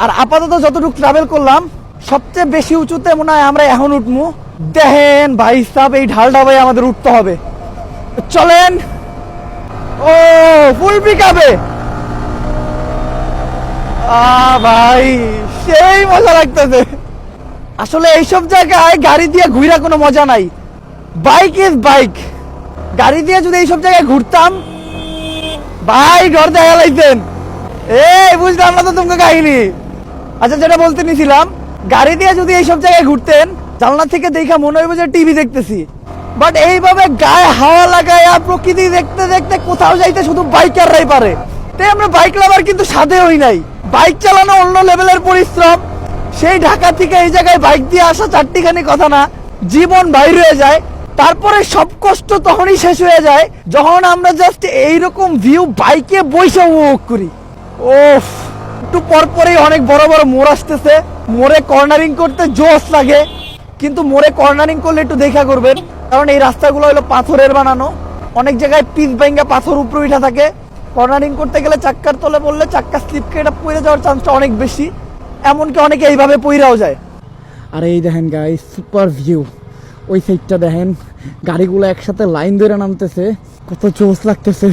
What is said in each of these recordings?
আর আপাতত যতটুকু ট্রাভেল করলাম সবচেয়ে বেশি উঁচুতে মনে হয় আমরা এখন উঠবো। দেখেন ভাই সাহেব, এই ঢালটা ভাই আমাদের উঠতে হবে। চলেন। ও ফুল পিকআপে ভাই সেই মজা লাগতেছে। আসলে এইসব জায়গায় গাড়ি দিয়ে ঘুরা কোনো মজা নাই। Bike is bike. গাড়ি দিয়ে যদি এইসব জায়গায় ঘুরতাম ভাই ঘর দেখা লাইতেন। এই বুঝলাম না তো তোমাকে কাহিনী। আচ্ছা, যেটা বলতে নিছিলাম, গাড়ি দিয়ে যদি এইসব জায়গায় ঘুরতেন জানলা থেকে দেখা মনে হইব যে টিভি দেখতেছি। বাট এইভাবে গায়ে হাওয়া লাগায় প্রকৃতি দেখতে দেখতে কোথাও যাইতে শুধু বাইকাররাই পারে। তাই আমরা বাইক লাভার কিন্তু সাধে হই নাই। বাইক চালানো অন্য লেভেলের পরিশ্রম। সেই ঢাকা থেকে এই জায়গায় বাইক দিয়ে আসা চারটিখানি কথা না, জীবন বাইর হয়ে যায়। তারপরে সব কষ্ট তখনই শেষ হয়ে যায় যখন আমরা জাস্ট এইরকম ভিউ বাইকে বসে উপভোগ করি। ওফ, একটু পরপরই অনেক বড় বড় মোড় আসতেছে। মোড়ে কর্নারিং করতে জোশ লাগে, কিন্তু মোড়ে কর্নারিং করলে একটু দেখা করবেন, কারণ এই রাস্তাগুলো হলো পাথরের বানানো। অনেক জায়গায় পিচ ভাঙ্গা পাথর উপরে উঠা থাকে। কর্নারিং করতে গেলে চাক্কার তলে পড়লে চাক্কা স্লিপ কেটে পড়ে যাওয়ার চান্সটা অনেক বেশি। এমনকি অনেকে এইভাবে পইরাও যায়। আর এই দেখেন গাইস, সুপার ভিউ। ওই সাইডটা দেখেন, গাড়িগুলো একসাথে লাইন ধরে নামতেছে, কত জোশ লাগতেছে।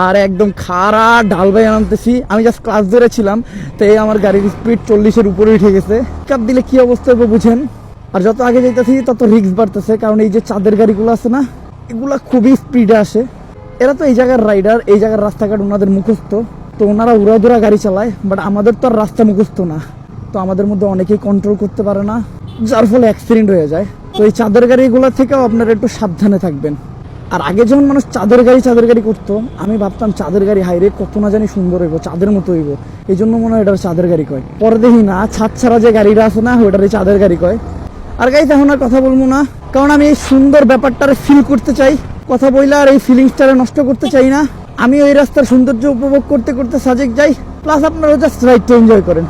আর একদম খাড়া ঢাল বাইয়া নামতেছি। আমি জাস্ট ক্লাস ধরেছিলাম, তো এই আমার গাড়ির স্পিড 40-এর উপরে উঠে গেছে। কাপ দিলে কি অবস্থা হবে বুঝেন। আর যত আগে যাইতেছি তত রিস্ক বাড়তেছে, কারণ এই যে চাঁদের গাড়িগুলো আছে না, এগুলা খুবই স্পিডে আসে। এরা তো এই জায়গার রাইডার, এই জায়গার রাস্তাঘাট ওনাদের মুখস্থ, তো ওনারা উড়াদুরা গাড়ি চালায়। বাট আমাদের তো আর রাস্তা মুখস্থ না, তো আমাদের মধ্যে অনেকেই কন্ট্রোল করতে পারে না, যার ফলে অ্যাক্সিডেন্ট হয়ে যায়। তো এই চাঁদের গাড়িগুলো থেকেও আপনারা একটু সাবধানে থাকবেন। আর আগে যখন মানুষ চাঁদের গাড়ি করতো, আমি ভাবতাম চাঁদের গাড়ি হাইরে কত না জানি সুন্দর হইব, চাঁদের মতো হইব, এই জন্য মনে হয় এটা চাঁদের গাড়ি কয়। পরে দেখি না, ছাদ ছাড়া যে গাড়িটা আছে না, ওটারই চাঁদের গাড়ি কয়। আর গাইস, এখন আর কথা বলবো না, কারণ আমি এই সুন্দর ব্যাপারটারে ফিল করতে চাই। কথা বইলে আর এই ফিলিংসটারে নষ্ট করতে চাই না। আমি ওই রাস্তার সৌন্দর্য উপভোগ করতে করতে সাজেক যাই, প্লাস আপনারা জাস্ট রাইডটা এনজয় করেন।